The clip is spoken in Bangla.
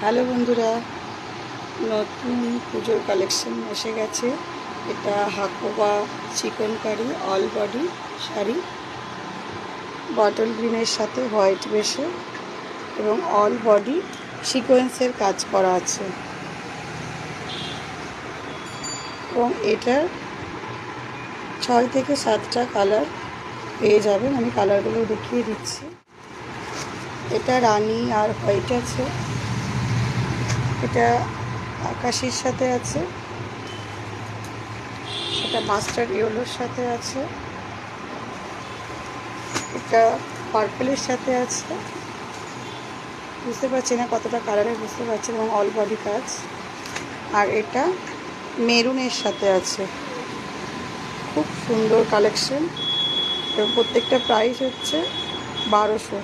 হ্যালো বন্ধুরা, নতুন পুজোর কালেকশন এসে গেছে। এটা Hakoba chikankari all body sari, bottle গ্রিনের সাথে হোয়াইট বেসে এবং অল বডি সিকোয়েন্সের কাজ করা আছে। এবং এটার 6 থেকে 7টা কালার পেয়ে যাবেন। আমি কালারগুলো দেখিয়ে দিচ্ছি। এটা রানি আর হোয়াইট আছে, এটা আকাশির সাথে আছে, এটা মাস্টার্ড ইয়েলোর সাথে আছে, এটা পার্পলের সাথে আছে। বুঝতে পারছি না কতটা কালারে, বুঝতে পারছেন, এবং অল বডি কাজ। আর এটা মেরুনের সাথে আছে। খুব সুন্দর কালেকশন এবং প্রত্যেকটা প্রাইস হচ্ছে 1200।